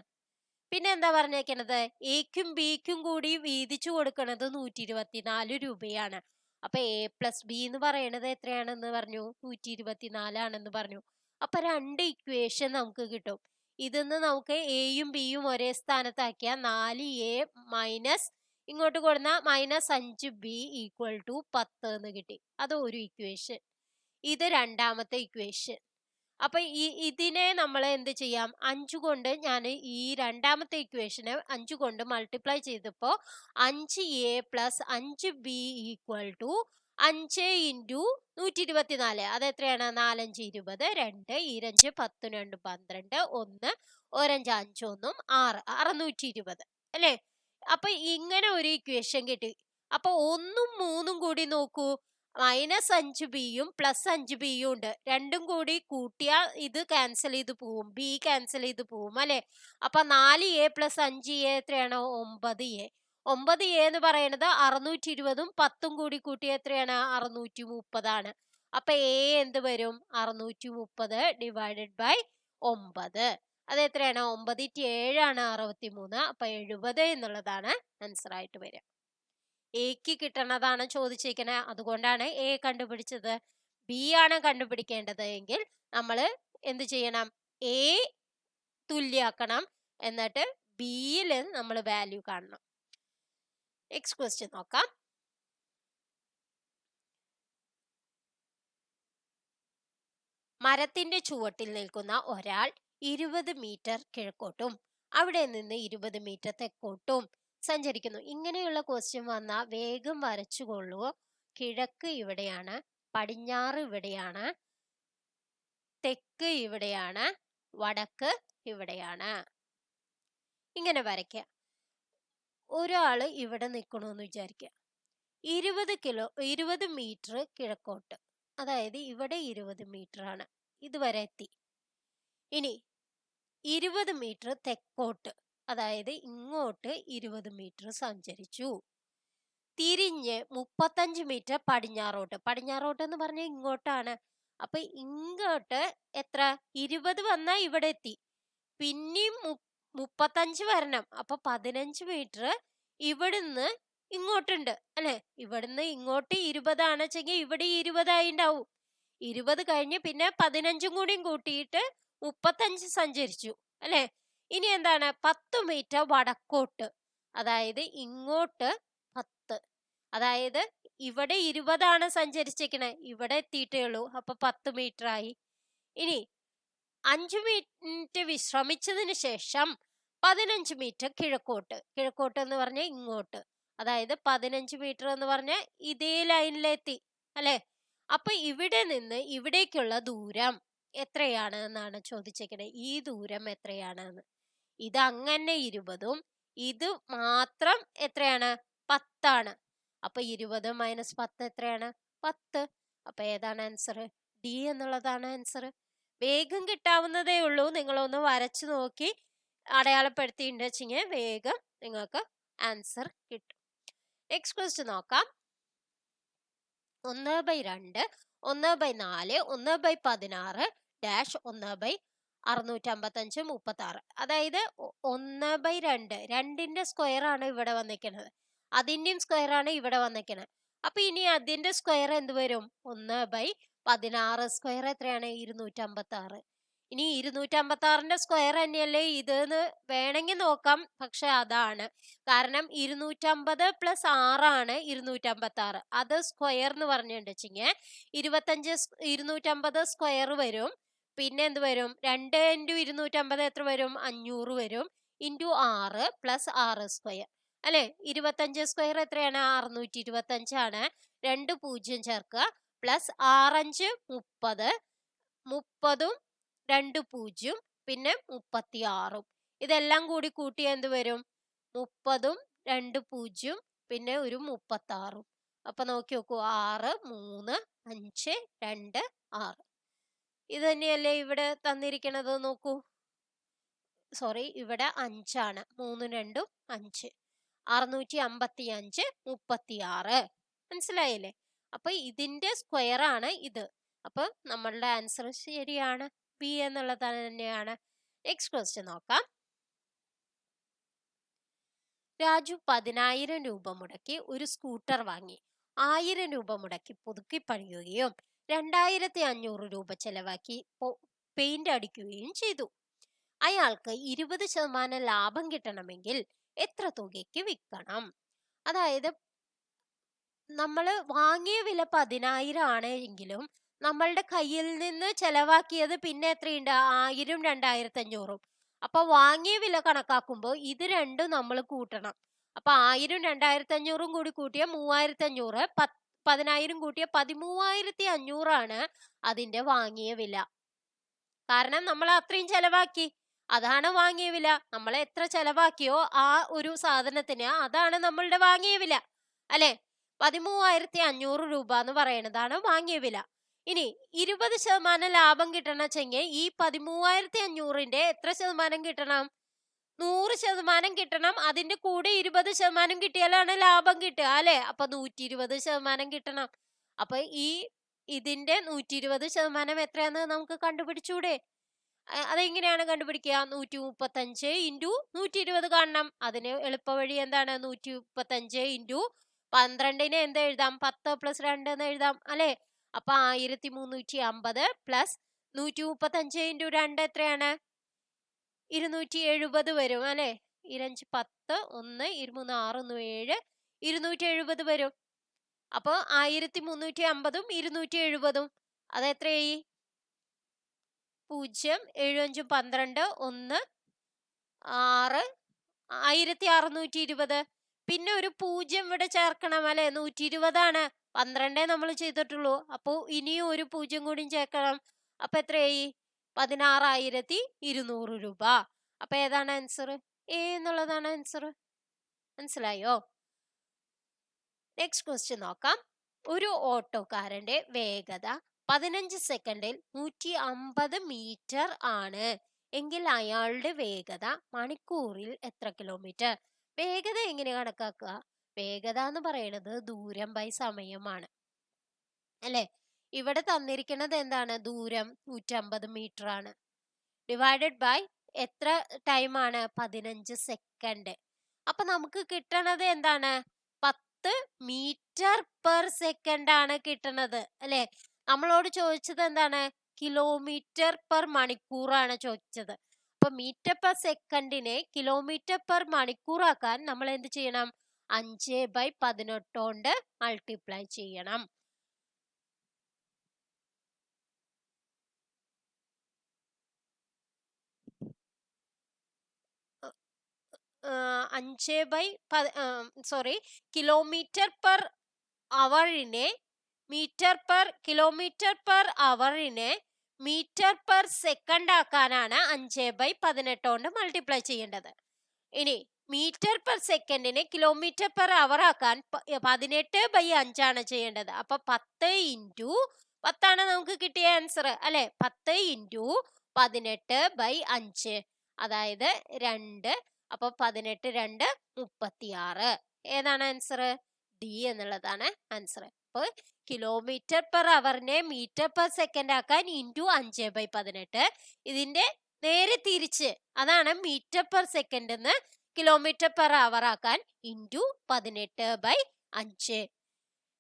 പിന്നെ എന്താ പറഞ്ഞേക്കണത്? എക്കും ബിക്കും കൂടി വീതിച്ചു കൊടുക്കുന്നത് 124 രൂപയാണ്. അപ്പൊ A+B എന്ന് പറയണത് എത്രയാണെന്ന് പറഞ്ഞു? 124 ആണെന്ന് പറഞ്ഞു. അപ്പൊ 2 ഇക്വേഷൻ നമുക്ക് കിട്ടും. ഇതിന്ന് നമുക്ക് എയും ബിയും ഒരേ സ്ഥാനത്താക്കിയ 4A മൈനസ് ഇങ്ങോട്ട് കൊടുന്ന -5B = 10 എന്ന് കിട്ടി. അത് ഒരു ഇക്വേഷൻ. ഇത് രണ്ടാമത്തെ ഇക്വേഷൻ. അപ്പൊ ഇതിനെ നമ്മൾ എന്ത് ചെയ്യാം? 5 കൊണ്ട് ഞാൻ ഈ രണ്ടാമത്തെ ഇക്വേഷനെ 5 കൊണ്ട് മൾട്ടിപ്ലൈ ചെയ്തപ്പോ 5A + 5B = 5 ഇൻറ്റു 124. അതെത്രയാണ്? 4 5 20, 2 2 10 2 12, 1 1 5 1 6 620 അല്ലേ? അപ്പൊ ഇങ്ങനെ ഒരു ഇക്വേഷൻ കിട്ടി. അപ്പൊ 1ഉം 3ഉം കൂടി നോക്കൂ. -5Bയും +5Bയും ഉണ്ട്. രണ്ടും കൂടി കൂട്ടിയാൽ ഇത് ക്യാൻസൽ ചെയ്ത് പോവും. ബി ക്യാൻസൽ ചെയ്ത് പോവും അല്ലെ? അപ്പൊ 4A + 5A എത്രയാണ്? 9A. 9A എന്ന് പറയുന്നത് 620ഉം 10ഉം കൂടി കൂട്ടിയ എത്രയാണ്? 630 ആണ്. അപ്പൊ എ എന്ത് വരും? 630 ഡിവൈഡഡ് ബൈ 9. അത് എത്രയാണ്? 9 × 7 ആണ് 63. അപ്പൊ 70 എന്നുള്ളതാണ് ആൻസർ ആയിട്ട് വരിക. എക്ക് കിട്ടണതാണ് ചോദിച്ചിരിക്കുന്നത്. അതുകൊണ്ടാണ് എ കണ്ടുപിടിച്ചത്. ബി ആണ് കണ്ടുപിടിക്കേണ്ടത് എങ്കിൽ നമ്മൾ എന്ത് ചെയ്യണം? എ തുല്യാക്കണം, എന്നിട്ട് ബിയിൽ നമ്മൾ വാല്യൂ കാണണം. നെക്സ്റ്റ് ക്വസ്റ്റ്യൻ നോക്കാം. മരത്തിന്റെ ചുവട്ടിൽ നിൽക്കുന്ന ഒരാൾ 20 മീറ്റർ കിഴക്കോട്ടും അവിടെ നിന്ന് 20 മീറ്റർ തെക്കോട്ടും സഞ്ചരിക്കുന്നു. ഇങ്ങനെയുള്ള ക്വസ്റ്റ്യൻ വന്നാൽ വേഗം വരച്ചുകൊള്ളൂ. കിഴക്ക് ഇവിടെയാണ്, പടിഞ്ഞാറ് ഇവിടെയാണ്, തെക്ക് ഇവിടെയാണ്, വടക്ക് ഇവിടെയാണ്. ഇങ്ങനെ വരയ്ക്കുക. ഒരാള് ഇവിടെ നിൽക്കണമെന്ന് വിചാരിക്കുക. 20 മീറ്റർ കിഴക്കോട്ട്, അതായത് ഇവിടെ 20 മീറ്റർ ആണ്, ഇതുവരെ എത്തി. ഇനി 20 മീറ്റർ തെക്കോട്ട്, അതായത് ഇങ്ങോട്ട് 20 മീറ്റർ സഞ്ചരിച്ചു. തിരിഞ്ഞ് 35 മീറ്റർ പടിഞ്ഞാറോട്ട്. പടിഞ്ഞാറോട്ട് എന്ന് പറഞ്ഞാൽ ഇങ്ങോട്ടാണ്. അപ്പൊ ഇങ്ങോട്ട് എത്ര? 20 വന്നാ ഇവിടെ എത്തി. പിന്നെയും 35 വരണം. അപ്പൊ 15 മീറ്റർ ഇവിടുന്ന് ഇങ്ങോട്ടുണ്ട് അല്ലെ? ഇവിടുന്ന് ഇങ്ങോട്ട് 20 ആണെച്ചെങ്കിൽ ഇവിടെ 20 ആയിണ്ടാവും. 20 കഴിഞ്ഞ് പിന്നെ 15ഉം കൂടിയും കൂട്ടിയിട്ട് 35 സഞ്ചരിച്ചു അല്ലെ? ഇനി എന്താണ്? 10 മീറ്റർ വടക്കോട്ട്, അതായത് ഇങ്ങോട്ട് 10. അതായത് ഇവിടെ 20 ആണ് സഞ്ചരിച്ചേക്കണേ, ഇവിടെ എത്തിയിട്ടേ ഉള്ളൂ. അപ്പൊ 10 മീറ്റർ ആയി. ഇനി 5 മിനിറ്റ് വിശ്രമിച്ചതിന് ശേഷം 15 മീറ്റർ കിഴക്കോട്ട് എന്ന് പറഞ്ഞാൽ ഇങ്ങോട്ട്, അതായത് 15 മീറ്റർ എന്ന് പറഞ്ഞാൽ ഇതേ ലൈനിലെത്തി അല്ലെ. അപ്പൊ ഇവിടെ നിന്ന് ഇവിടേക്കുള്ള ദൂരം എത്രയാണ് എന്നാണ് ചോദിച്ചേക്കണേ. ഈ ദൂരം എത്രയാണ് എന്ന്. ഇത് അങ്ങനെ 20ഉം ഇത് മാത്രം എത്രയാണ്? 10ആണ്. അപ്പൊ 20 മൈനസ് 10 എത്രയാണ്? 10. അപ്പൊ ഏതാണ് ആൻസർ? ഡി എന്നുള്ളതാണ് ആൻസർ. വേഗം കിട്ടാവുന്നതേ ഉള്ളൂ. നിങ്ങളൊന്ന് വരച്ചു നോക്കി അടയാളപ്പെടുത്തിണ്ടെങ്കിൽ വേഗം നിങ്ങൾക്ക് ആൻസർ കിട്ടും. നെക്സ്റ്റ് ക്വസ്റ്റ്യൻ നോക്കാം. 1/2, 1/4, 1/16 ഡാഷ് 1/655 36. അതായത് 1/2, 2ന്റെ സ്ക്വയർ ആണ് ഇവിടെ വന്നിരിക്കുന്നത്, അതിന്റെയും സ്ക്വയർ ആണ് ഇവിടെ വന്നിരിക്കുന്നത്. അപ്പൊ ഇനി അതിന്റെ സ്ക്വയർ എന്ത് വരും? 1/16 സ്ക്വയർ എത്രയാണ്? 256. ഇനി 256ന്റെ സ്ക്വയർ തന്നെയല്ലേ ഇതെന്ന് വേണമെങ്കിൽ നോക്കാം, പക്ഷെ അതാണ് കാരണം 250 + 6 256. അത് സ്ക്വയർ എന്ന് പറഞ്ഞിട്ടുണ്ടെങ്കിൽ 250 സ്ക്വയർ വരും. പിന്നെ എന്ത് വരും? 2 × 250 എത്ര വരും? 500 വരും. × 6 + 6 സ്ക്വയർ അല്ലെ. 25 സ്ക്വയർ എത്രയാണ്? 625 ആണ്. 2 0 ചേർക്കുക. പ്ലസ് 6 5 30, 30ഉം 2 0 പിന്നെ 36ഉം. ഇതെല്ലാം കൂടി കൂട്ടി എന്ത് വരും? 30ഉം 2 0 പിന്നെ ഒരു 36ഉം. അപ്പൊ നോക്കി നോക്കൂ, 6 3 5 2 6. ഇത് തന്നെയല്ലേ ഇവിടെ തന്നിരിക്കണത്? നോക്കൂ, സോറി, ഇവിടെ 5 ആണ്. 3 2 5, 655 36. മനസ്സിലായില്ലേ? അപ്പൊ ഇതിന്റെ സ്ക്വയർ ആണ് ഇത്. അപ്പൊ നമ്മളുടെ ആൻസർ ശരിയാണ്, ബി എന്നുള്ളത് തന്നെയാണ്. നെക്സ്റ്റ് ക്വസ്റ്റ്യൻ നോക്കാം. രാജു 10,000 രൂപ മുടക്കി ഒരു സ്കൂട്ടർ വാങ്ങി. 1000 രൂപ മുടക്കി പുതുക്കി പണിയുകയും 2500 രൂപ ചെലവാക്കി പെയിന്റ് അടിക്കുകയും ചെയ്തു. അയാൾക്ക് 20% ലാഭം കിട്ടണമെങ്കിൽ എത്ര തുകയ്ക്ക് വിൽക്കണം? അതായത് നമ്മൾ വാങ്ങിയ വില 10,000 ആണ് എങ്കിലും നമ്മളുടെ കയ്യിൽ നിന്ന് ചെലവാക്കിയത് പിന്നെ എത്രയുണ്ട്? 1000ഉം 2500ഉം. അപ്പൊ വാങ്ങിയ വില കണക്കാക്കുമ്പോൾ ഇത് രണ്ടും നമ്മൾ കൂട്ടണം. അപ്പൊ 1000ഉം 2500ഉം കൂടി കൂട്ടിയ 3500, 10,000 കൂട്ടിയ 13,500 ആണ് അതിന്റെ വാങ്ങിയ വില. കാരണം നമ്മൾ അത്രയും ചെലവാക്കി, അതാണ് വാങ്ങിയ വില. നമ്മൾ എത്ര ചെലവാക്കിയോ ആ ഒരു സാധനത്തിന് അതാണ് നമ്മളുടെ വാങ്ങിയ വില അല്ലെ. 13,500 രൂപ എന്ന് പറയുന്നതാണ് വാങ്ങിയ വില. ഇനി 20% ലാഭം കിട്ടണമെങ്കിൽ ഈ 13,500ന്റെ എത്ര ശതമാനം കിട്ടണം? 100% കിട്ടണം. അതിന്റെ കൂടെ 20% കിട്ടിയാലാണ് ലാഭം കിട്ടുക അല്ലെ. അപ്പൊ 120% കിട്ടണം. അപ്പൊ ഇതിന്റെ 120% എത്രയാന്ന് നമുക്ക് കണ്ടുപിടിച്ചൂടെ? അതെങ്ങനെയാണ് കണ്ടുപിടിക്കുക? 135 × 120 കാണണം. അതിന് എളുപ്പ വഴി എന്താണ്? 135 × 12നെ എന്ത് എഴുതാം? 10 + 2 എന്ന് എഴുതാം അല്ലെ. അപ്പൊ 1350 പ്ലസ് 135 × 2 എത്രയാണ്? 270 വരും അല്ലെ. 25 10 1 23 6 1 7 270 വരും. അപ്പൊ 1350ഉം 270ഉം അതെത്രയായി? 0 7 5 12 1 6 1620. പിന്നെ ഒരു 0 ഇവിടെ ചേർക്കണം അല്ലെ. 120 ആണ്. 12 നമ്മൾ ചെയ്തിട്ടുള്ളൂ. അപ്പൊ ഇനിയും ഒരു 0 കൂടി ചേർക്കണം. അപ്പൊ എത്രയായി? 16,200 രൂപ. അപ്പൊ ഏതാണ് ആൻസർ? എ എന്നുള്ളതാണ് ആൻസർ. മനസ്സിലായോ? നെക്സ്റ്റ് ക്വസ്റ്റ്യൻ നോക്കാം. ഒരു ഓട്ടോക്കാരന്റെ വേഗത 15 സെക്കൻഡിൽ 150 മീറ്റർ ആണ് എങ്കിൽ അയാളുടെ വേഗത മണിക്കൂറിൽ എത്ര കിലോമീറ്റർ? വേഗത എങ്ങനെ കണക്കാക്കുക? വേഗത എന്ന് പറയുന്നത് ദൂരം ബൈ സമയമാണ് അല്ലെ. ഇവിടെ തന്നിരിക്കുന്നത് എന്താണ്? ദൂരം 150 മീറ്റർ ആണ്. ഡിവൈഡഡ് ബൈ എത്ര ടൈം ആണ്? 15 സെക്കൻഡ്. അപ്പൊ നമുക്ക് കിട്ടണത് എന്താണ്? 10 മീറ്റർ/സെക്കൻഡ് ആണ് കിട്ടണത് അല്ലെ. നമ്മളോട് ചോദിച്ചത് എന്താണ്? കിലോമീറ്റർ/മണിക്കൂറാണ് ചോദിച്ചത്. അപ്പൊ മീറ്റർ/സെക്കൻഡിനെ കിലോമീറ്റർ/മണിക്കൂർ ആക്കാൻ നമ്മൾ എന്ത് ചെയ്യണം? 5/18 കൊണ്ട് മൾട്ടിപ്ലൈ ചെയ്യണം. കിലോമീറ്റർ പെർ അവറിനെ kilometre per അവറിനെ metre per second ആക്കാനാണ് 5/18 കൊണ്ട് മൾട്ടിപ്ലൈ ചെയ്യേണ്ടത്. ഇനി മീറ്റർ പെർ സെക്കൻഡിനെ കിലോമീറ്റർ പെർ അവർ ആക്കാൻ 18/5 ആണ് ചെയ്യേണ്ടത്. അപ്പൊ 10 ഇൻറ്റു 10 നമുക്ക് കിട്ടിയ ആൻസർ അല്ലെ. 10 ഇൻറ്റു 18/5 അതായത് 2. അപ്പൊ 18 2 36. ഏതാണ് ആൻസർ? ഡി എന്നുള്ളതാണ് ആൻസർ. അപ്പൊ kilometre per അവറിനെ metre per second ആക്കാൻ ഇൻറ്റു 5/18. ഇതിന്റെ നേരെ തിരിച്ച് അതാണ് മീറ്റർ പെർ സെക്കൻഡ് എന്ന് കിലോമീറ്റർ പെർ അവർ ആക്കാൻ ഇൻറ്റു 18/5.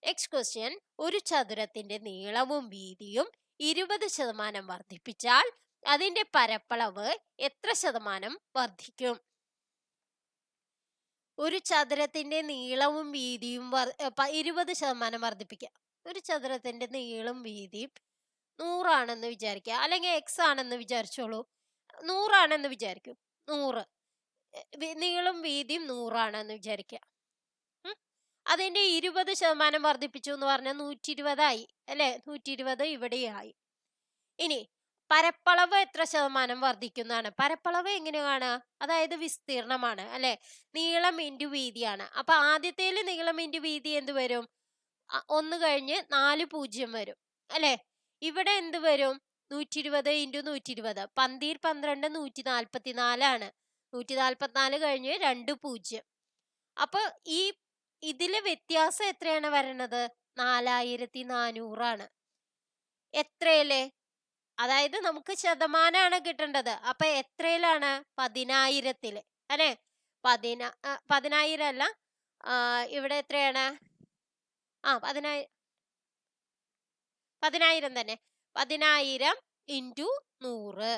Next question. ഒരു ചതുരത്തിന്റെ നീളവും വീതിയും 20% വർദ്ധിപ്പിച്ചാൽ അതിന്റെ പരപ്പളവ് എത്ര ശതമാനം വർദ്ധിക്കും? ഒരു ചതുരത്തിന്റെ നീളവും വീതിയും 20% വർദ്ധിപ്പിക്കുക. ഒരു ചതുരത്തിന്റെ നീളം വീതിയും 100 ആണെന്ന് വിചാരിക്കുക, അല്ലെങ്കിൽ എക്സ് ആണെന്ന് വിചാരിച്ചോളൂ. 100 ആണെന്ന് വിചാരിക്കും. 100 നീളം വീതിയും 100 ആണെന്ന് വിചാരിക്കുക. അതിന്റെ 20% വർദ്ധിപ്പിച്ചു എന്ന് പറഞ്ഞാൽ 120 ആയി അല്ലെ. 120 ഇവിടെയായി. ഇനി പരപ്പളവ് എത്ര ശതമാനം വർദ്ധിക്കുന്നതാണ്? പരപ്പളവ് എങ്ങനെ കാണുക? അതായത് വിസ്തീർണമാണ് അല്ലെ. നീളം ഇൻറ്റു വീതിയാണ്. അപ്പൊ ആദ്യത്തേല് നീളം ഇൻറ്റു വീതി എന്ത് വരും? 1 കഴിഞ്ഞ് 4 0 വരും അല്ലെ. ഇവിടെ എന്ത് വരും? 120 ഇൻറ്റു 120. 12 12 144 ആണ്. 144 കഴിഞ്ഞ് 2 0. അപ്പൊ ഇതിലെ വ്യത്യാസം എത്രയാണ് വരണത്? 4400 ആണ്. എത്രയിലെ? അതായത് നമുക്ക് ശതമാനമാണ് കിട്ടേണ്ടത്. അപ്പൊ എത്രയിലാണ്? 10,000-ത്തില് അല്ലെ. 10,000 അല്ല, ഇവിടെ എത്രയാണ്? 10,000 തന്നെ. 10,000 ഇൻറ്റു 100.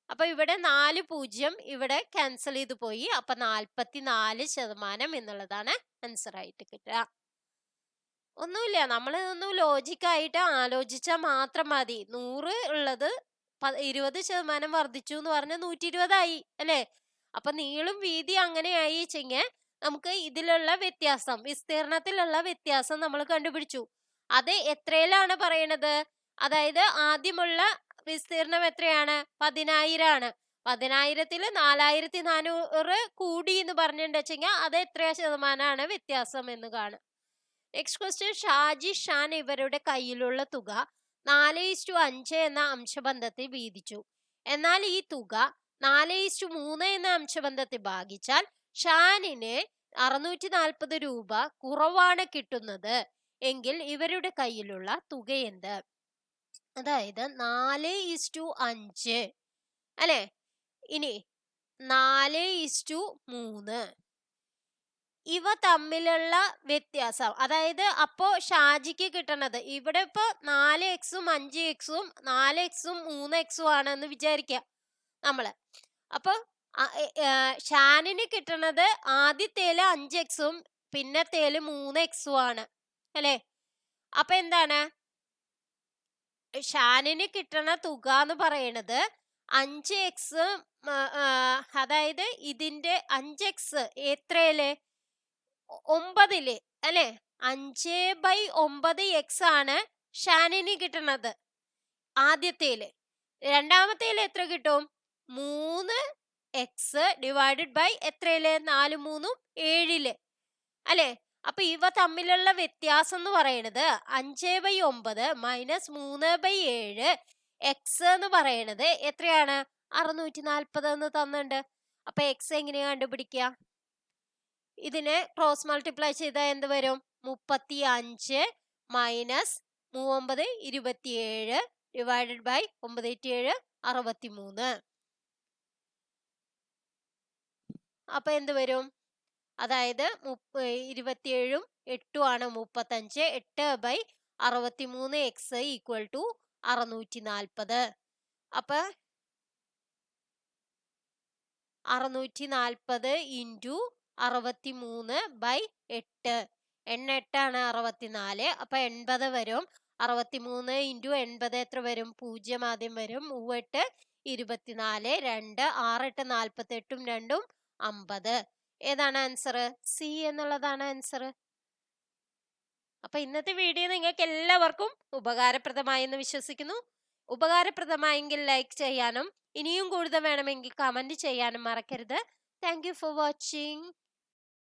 അപ്പൊ ഇവിടെ 4 0 ഇവിടെ ക്യാൻസൽ ചെയ്ത് പോയി. അപ്പൊ 44% എന്നുള്ളതാണ് ആൻസർ ആയിട്ട് കിട്ടുക. ഒന്നുമില്ല, നമ്മൾ ഒന്ന് ലോജിക്കായിട്ട് ആലോചിച്ചാൽ മാത്രം മതി. 100 ഉള്ളത് 20% വർദ്ധിച്ചു എന്ന് പറഞ്ഞാൽ 120 ആയി അല്ലെ. അപ്പൊ നീളും വീതി അങ്ങനെയായി വെച്ചെങ്കിൽ നമുക്ക് ഇതിലുള്ള വ്യത്യാസം, വിസ്തീർണത്തിലുള്ള വ്യത്യാസം നമ്മൾ കണ്ടുപിടിച്ചു. അത് എത്രയിലാണ് പറയണത്? അതായത് ആദ്യമുള്ള വിസ്തീർണം എത്രയാണ്? 10,000 ആണ്. 10,000-ത്തില് 4400 കൂടി എന്ന് പറഞ്ഞിട്ടുണ്ടെങ്കിൽ അത് എത്ര ശതമാനമാണ് വ്യത്യാസം എന്ന് കാണും. Next question. ഷാജി ഷാൻ ഇവരുടെ കയ്യിലുള്ള തുക 4:5 എന്ന അംശബന്ധത്തിൽ വീതിച്ചു. എന്നാൽ ഈ തുക 4:3 എന്ന അംശബന്ധത്തിൽ ഭാഗിച്ചാൽ ഷാനിന് 640 രൂപ കുറവാണ് കിട്ടുന്നത് എങ്കിൽ ഇവരുടെ കയ്യിലുള്ള തുക എന്ത്? അതായത് 4:5 അല്ലെ. ഇനി 4:3 ഇവ തമ്മിലുള്ള വ്യത്യാസം, അതായത് അപ്പോ ഷാജിക്ക് കിട്ടണത് ഇവിടെ ഇപ്പൊ 4x-ഉം 5x-ഉം 4x-ഉം 3x-ഉം ആണെന്ന് വിചാരിക്കുക നമ്മള്. അപ്പൊ ഷാനിന് കിട്ടണത് ആദ്യത്തേല് 5x-ഉം പിന്നത്തേല് 3x-ഉം ആണ് അല്ലെ. അപ്പൊ എന്താണ് ഷാനിന് കിട്ടണ തുക എന്ന് പറയണത് 5x, അതായത് ഇതിന്റെ 5x എത്രയില്? 9-ല് അല്ലെ. 5/9x ആണ് ഷാനിന് കിട്ടണത് ആദ്യത്തേല്. രണ്ടാമത്തേല് എത്ര കിട്ടും? 3x divided by എത്രയില്? 4 3 7-ല് അല്ലെ. അപ്പൊ ഇവ തമ്മിലുള്ള വ്യത്യാസം എന്ന് പറയുന്നത് 5/9 മൈനസ് 3/7 എക്സ് എന്ന് പറയുന്നത് എത്രയാണ്? 640 എന്ന് തന്നിട്ടുണ്ട്. അപ്പൊ എക്സ് എങ്ങനെയാ കണ്ടുപിടിക്കുക? ഇതിനെ ക്രോസ് മൾട്ടിപ്ലൈ ചെയ്താൽ എന്ത് വരും? 35 മൈനസ് 3 27 ഡിവൈഡഡ് ബൈ 9 7 63. അപ്പൊ എന്ത് വരും? അതായത് 27-ഉം 8-ഉം ആണ് 35. 8/63 എക്സ് ഈക്വൽ ടു 640. അപ്പൊ 640 ഇൻറ്റു 63/8. 8 ആണ് 64. അപ്പൊ 80 വരും. 63 ഇൻറ്റു 80 എത്ര വരും? 0 ആദ്യം വരും. 8 24 2 6 8 48-ഉം 2-ഉം 50. ഏതാണ് ആൻസർ? സി എന്നുള്ളതാണ് ആൻസർ. അപ്പൊ ഇന്നത്തെ വീഡിയോ നിങ്ങൾക്ക് എല്ലാവർക്കും ഉപകാരപ്രദമായി എന്ന് വിശ്വസിക്കുന്നു. ഉപകാരപ്രദമായെങ്കിൽ ലൈക്ക് ചെയ്യാനും ഇനിയും കൂടുതൽ വേണമെങ്കിൽ കമന്റ് ചെയ്യാനും മറക്കരുത്. Thank you for watching.